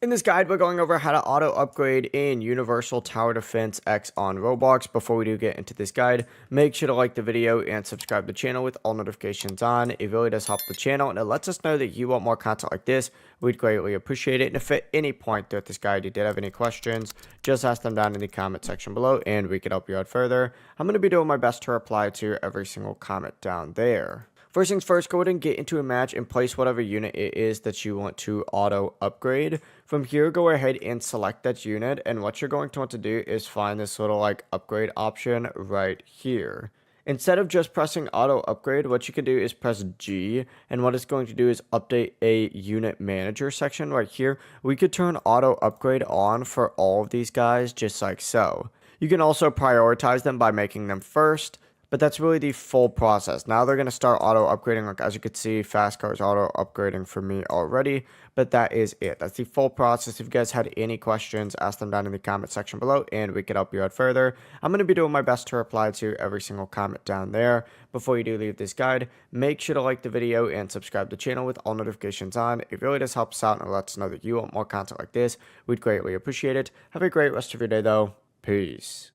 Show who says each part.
Speaker 1: In this guide, we're going over how to auto upgrade in Universal Tower Defense X on Roblox. Before we do get into this guide, make sure to like the video and subscribe to the channel with all notifications on. It really does help the channel and it lets us know that you want more content like this. We'd greatly appreciate it. And if at any point throughout this guide you did have any questions, just ask them down in the comment section below and we can help you out further. I'm going to be doing my best to reply to every single comment down there. First things first, go ahead and get into a match and place whatever unit it is that you want to auto upgrade. From here, go ahead and select that unit, and what you're going to want to do is find this little like upgrade option right here. Instead of just pressing auto upgrade, what you can do is press G, and what it's going to do is update a unit manager section right here. We could turn auto upgrade on for all of these guys just like so. You can also prioritize them by making them first, but that's really the full process. Now they're going to start auto upgrading. Like as you can see, fast car is auto upgrading for me already, but that is it. That's the full process. If you guys had any questions, ask them down in the comment section below and we could help you out further. I'm going to be doing my best to reply to every single comment down there. Before you do leave this guide, make sure to like the video and subscribe to the channel with all notifications on. It really does help us out and lets us know that you want more content like this. We'd greatly appreciate it. Have a great rest of your day though. Peace.